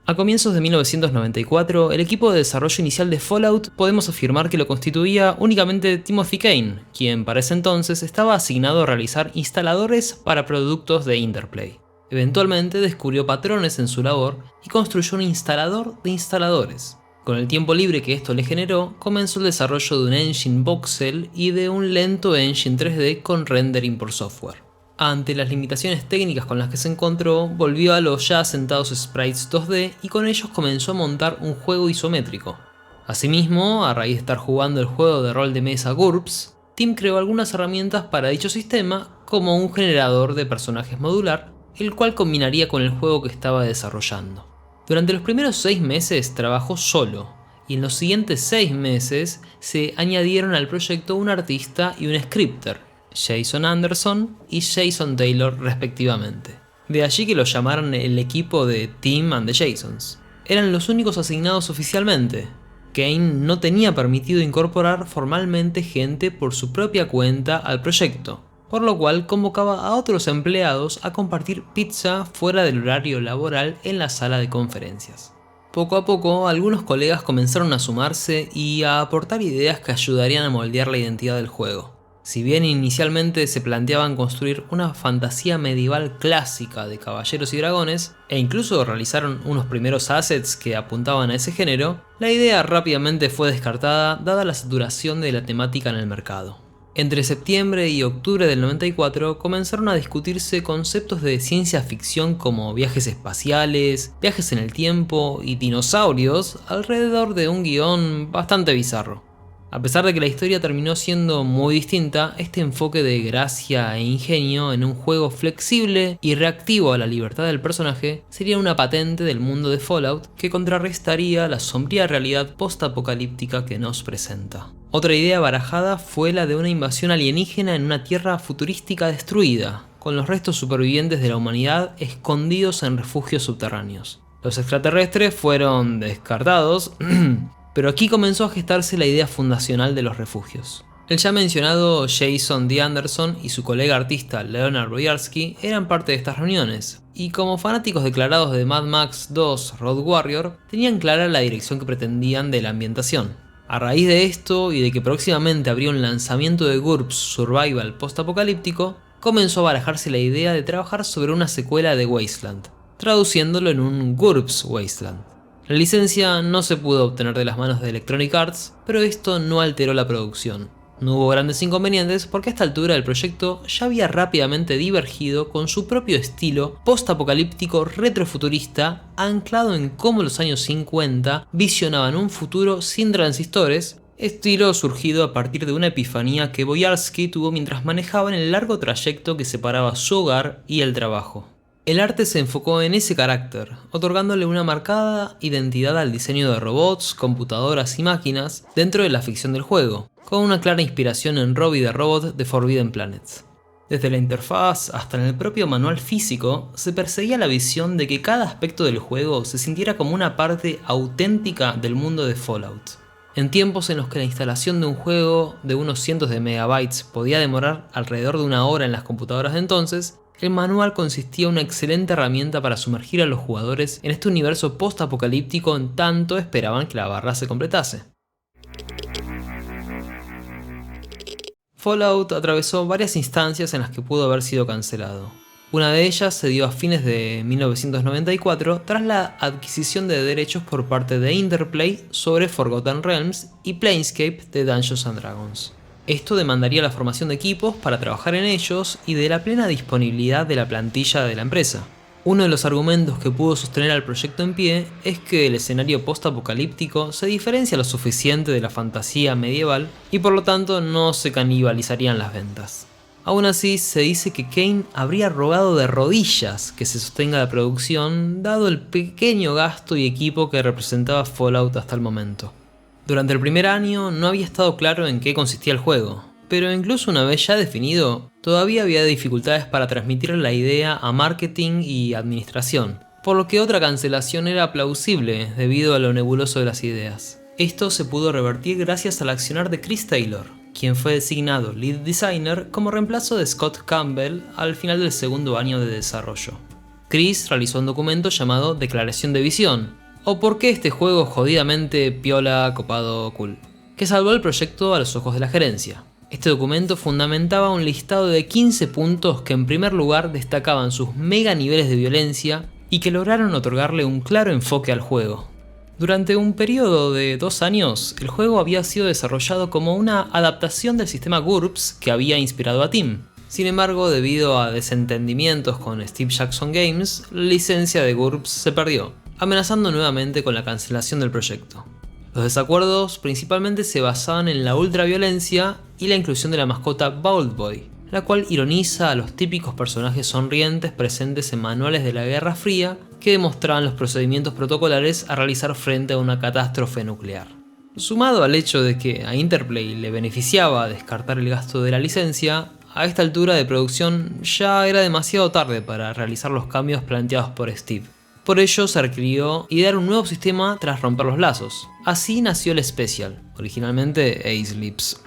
A comienzos de 1994, el equipo de desarrollo inicial de Fallout podemos afirmar que lo constituía únicamente Timothy Kane, quien para ese entonces estaba asignado a realizar instaladores para productos de Interplay. Eventualmente descubrió patrones en su labor y construyó un instalador de instaladores. Con el tiempo libre que esto le generó, comenzó el desarrollo de un engine voxel y de un lento engine 3D con rendering por software. Ante las limitaciones técnicas con las que se encontró, volvió a los ya asentados sprites 2D y con ellos comenzó a montar un juego isométrico. Asimismo, a raíz de estar jugando el juego de rol de mesa GURPS, Tim creó algunas herramientas para dicho sistema, como un generador de personajes modular, el cual combinaría con el juego que estaba desarrollando. Durante los primeros 6 meses trabajó solo, y en los siguientes 6 meses se añadieron al proyecto un artista y un scripter, Jason Anderson y Jason Taylor respectivamente. De allí que lo llamaran el equipo de Tim and the Jasons. Eran los únicos asignados oficialmente. Kane no tenía permitido incorporar formalmente gente por su propia cuenta al proyecto, por lo cual convocaba a otros empleados a compartir pizza fuera del horario laboral en la sala de conferencias. Poco a poco, algunos colegas comenzaron a sumarse y a aportar ideas que ayudarían a moldear la identidad del juego. Si bien inicialmente se planteaban construir una fantasía medieval clásica de caballeros y dragones, e incluso realizaron unos primeros assets que apuntaban a ese género, la idea rápidamente fue descartada dada la saturación de la temática en el mercado. Entre septiembre y octubre del 94 comenzaron a discutirse conceptos de ciencia ficción como viajes espaciales, viajes en el tiempo y dinosaurios alrededor de un guión bastante bizarro. A pesar de que la historia terminó siendo muy distinta, este enfoque de gracia e ingenio en un juego flexible y reactivo a la libertad del personaje sería una patente del mundo de Fallout que contrarrestaría la sombría realidad post-apocalíptica que nos presenta. Otra idea barajada fue la de una invasión alienígena en una tierra futurística destruida, con los restos supervivientes de la humanidad escondidos en refugios subterráneos. Los extraterrestres fueron descartados, pero aquí comenzó a gestarse la idea fundacional de los refugios. El ya mencionado Jason D. Anderson y su colega artista Leonard Boyarsky eran parte de estas reuniones, y como fanáticos declarados de Mad Max 2 Road Warrior, tenían clara la dirección que pretendían de la ambientación. A raíz de esto y de que próximamente habría un lanzamiento de GURPS Survival post-apocalíptico, comenzó a barajarse la idea de trabajar sobre una secuela de Wasteland, traduciéndolo en un GURPS Wasteland. La licencia no se pudo obtener de las manos de Electronic Arts, pero esto no alteró la producción. No hubo grandes inconvenientes porque a esta altura el proyecto ya había rápidamente divergido con su propio estilo post-apocalíptico retrofuturista anclado en cómo los años 50 visionaban un futuro sin transistores, estilo surgido a partir de una epifanía que Boyarsky tuvo mientras manejaba en el largo trayecto que separaba su hogar y el trabajo. El arte se enfocó en ese carácter, otorgándole una marcada identidad al diseño de robots, computadoras y máquinas dentro de la ficción del juego, con una clara inspiración en Robbie the Robot de Forbidden Planets. Desde la interfaz hasta en el propio manual físico, se perseguía la visión de que cada aspecto del juego se sintiera como una parte auténtica del mundo de Fallout. En tiempos en los que la instalación de un juego de unos cientos de megabytes podía demorar alrededor de una hora en las computadoras de entonces, el manual consistía en una excelente herramienta para sumergir a los jugadores en este universo post-apocalíptico en tanto esperaban que la barra se completase. Fallout atravesó varias instancias en las que pudo haber sido cancelado. Una de ellas se dio a fines de 1994 tras la adquisición de derechos por parte de Interplay sobre Forgotten Realms y Planescape de Dungeons & Dragons. Esto demandaría la formación de equipos para trabajar en ellos y de la plena disponibilidad de la plantilla de la empresa. Uno de los argumentos que pudo sostener al proyecto en pie es que el escenario post-apocalíptico se diferencia lo suficiente de la fantasía medieval y por lo tanto no se canibalizarían las ventas. Aún así, se dice que Kane habría rogado de rodillas que se sostenga la producción dado el pequeño gasto y equipo que representaba Fallout hasta el momento. Durante el primer año no había estado claro en qué consistía el juego, pero incluso una vez ya definido, todavía había dificultades para transmitir la idea a marketing y administración, por lo que otra cancelación era plausible debido a lo nebuloso de las ideas. Esto se pudo revertir gracias al accionar de Chris Taylor, quien fue designado lead designer como reemplazo de Scott Campbell al final del segundo año de desarrollo. Chris realizó un documento llamado Declaración de Visión, o ¿por qué este juego jodidamente piola, copado, cool?, que salvó el proyecto a los ojos de la gerencia. Este documento fundamentaba un listado de 15 puntos que en primer lugar destacaban sus mega niveles de violencia y que lograron otorgarle un claro enfoque al juego. Durante un periodo de 2 años, el juego había sido desarrollado como una adaptación del sistema GURPS que había inspirado a Tim. Sin embargo, debido a desentendimientos con Steve Jackson Games, la licencia de GURPS se perdió, amenazando nuevamente con la cancelación del proyecto. Los desacuerdos principalmente se basaban en la ultraviolencia y la inclusión de la mascota Bold Boy, la cual ironiza a los típicos personajes sonrientes presentes en manuales de la Guerra Fría que demostraban los procedimientos protocolares a realizar frente a una catástrofe nuclear. Sumado al hecho de que a Interplay le beneficiaba descartar el gasto de la licencia, a esta altura de producción ya era demasiado tarde para realizar los cambios planteados por Steve. Por ello se requirió idear un nuevo sistema tras romper los lazos. Así nació el Special, originalmente Ace Lips,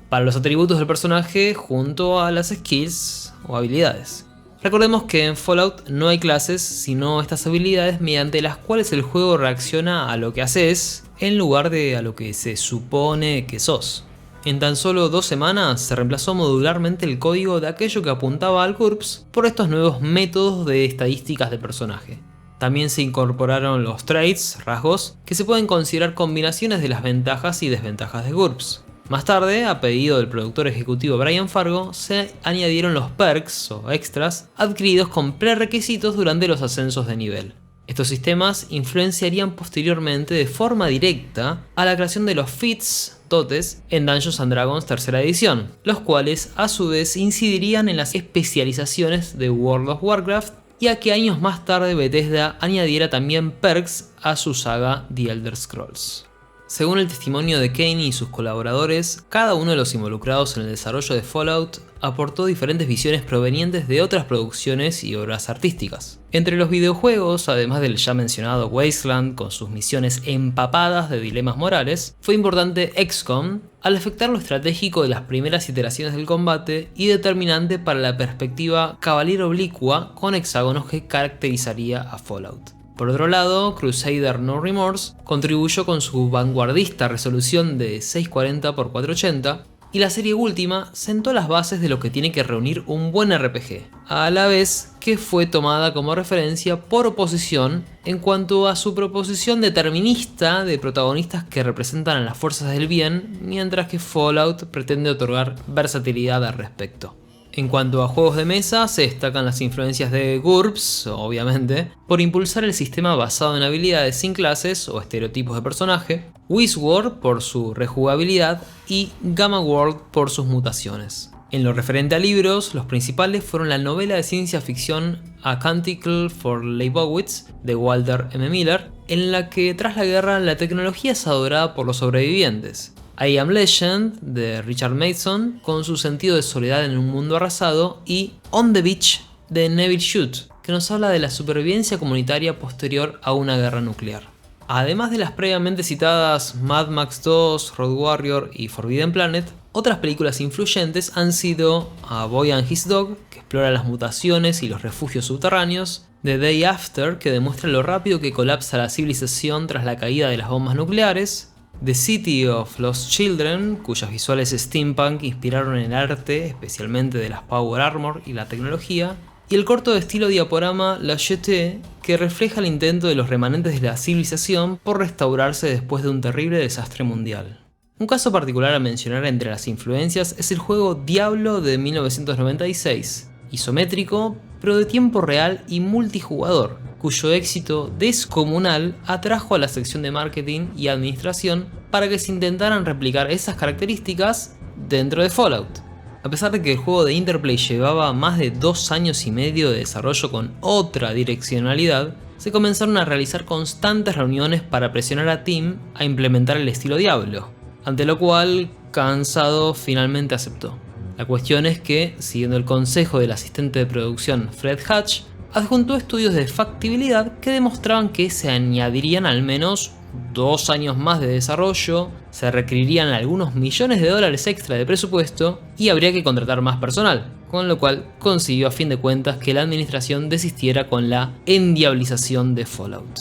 para los atributos del personaje junto a las skills o habilidades. Recordemos que en Fallout no hay clases, sino estas habilidades mediante las cuales el juego reacciona a lo que haces en lugar de a lo que se supone que sos. En tan solo 2 semanas se reemplazó modularmente el código de aquello que apuntaba al GURPS por estos nuevos métodos de estadísticas de personaje. También se incorporaron los traits, rasgos, que se pueden considerar combinaciones de las ventajas y desventajas de GURPS. Más tarde, a pedido del productor ejecutivo Brian Fargo, se añadieron los perks o extras adquiridos con prerequisitos durante los ascensos de nivel. Estos sistemas influenciarían posteriormente de forma directa a la creación de los feats, dotes, en Dungeons & Dragons tercera edición, los cuales a su vez incidirían en las especializaciones de World of Warcraft y a que años más tarde Bethesda añadiera también perks a su saga The Elder Scrolls. Según el testimonio de Kane y sus colaboradores, cada uno de los involucrados en el desarrollo de Fallout aportó diferentes visiones provenientes de otras producciones y obras artísticas. Entre los videojuegos, además del ya mencionado Wasteland con sus misiones empapadas de dilemas morales, fue importante XCOM al afectar lo estratégico de las primeras iteraciones del combate y determinante para la perspectiva caballero oblicua con hexágonos que caracterizaría a Fallout. Por otro lado, Crusader No Remorse contribuyó con su vanguardista resolución de 640x480 y la serie última sentó las bases de lo que tiene que reunir un buen RPG, a la vez que fue tomada como referencia por oposición en cuanto a su proposición determinista de protagonistas que representan a las fuerzas del bien, mientras que Fallout pretende otorgar versatilidad al respecto. En cuanto a juegos de mesa, se destacan las influencias de GURPS, obviamente, por impulsar el sistema basado en habilidades sin clases o estereotipos de personaje, Wizworld por su rejugabilidad y Gamma World por sus mutaciones. En lo referente a libros, los principales fueron la novela de ciencia ficción A Canticle for Leibowitz de Walter M. Miller, en la que tras la guerra la tecnología es adorada por los sobrevivientes. I Am Legend de Richard Mason con su sentido de soledad en un mundo arrasado y On the Beach de Neville Shute, que nos habla de la supervivencia comunitaria posterior a una guerra nuclear. Además de las previamente citadas Mad Max 2, Road Warrior y Forbidden Planet, otras películas influyentes han sido A Boy and His Dog, que explora las mutaciones y los refugios subterráneos, The Day After, que demuestra lo rápido que colapsa la civilización tras la caída de las bombas nucleares, The City of Lost Children, cuyas visuales steampunk inspiraron el arte, especialmente de las Power Armor y la tecnología, y el corto de estilo diaporama La Jetée, que refleja el intento de los remanentes de la civilización por restaurarse después de un terrible desastre mundial. Un caso particular a mencionar entre las influencias es el juego Diablo de 1996, isométrico, pero de tiempo real y multijugador, cuyo éxito descomunal atrajo a la sección de marketing y administración para que se intentaran replicar esas características dentro de Fallout. A pesar de que el juego de Interplay llevaba más de 2 años y medio de desarrollo con otra direccionalidad, se comenzaron a realizar constantes reuniones para presionar a Tim a implementar el estilo Diablo, ante lo cual, cansado, finalmente aceptó. La cuestión es que, siguiendo el consejo del asistente de producción Fred Hatch, adjuntó estudios de factibilidad que demostraban que se añadirían al menos 2 años más de desarrollo, se requerirían algunos millones de dólares extra de presupuesto y habría que contratar más personal, con lo cual consiguió a fin de cuentas que la administración desistiera con la endiablización de Fallout.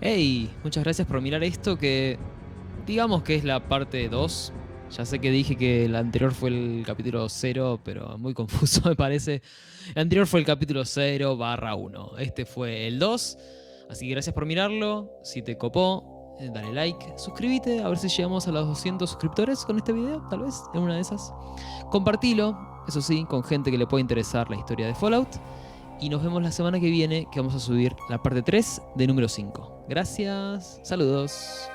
Hey, muchas gracias por mirar esto que digamos que es la parte 2. Ya sé que dije que el anterior fue el capítulo 0, pero muy confuso me parece. El anterior fue el capítulo 0/1. Este fue el 2. Así que gracias por mirarlo. Si te copó, dale like, suscríbete, a ver si llegamos a los 200 suscriptores con este video, tal vez, en una de esas. Compartilo, eso sí, con gente que le pueda interesar la historia de Fallout. Y nos vemos la semana que viene, que vamos a subir la parte 3 de número 5. Gracias, saludos.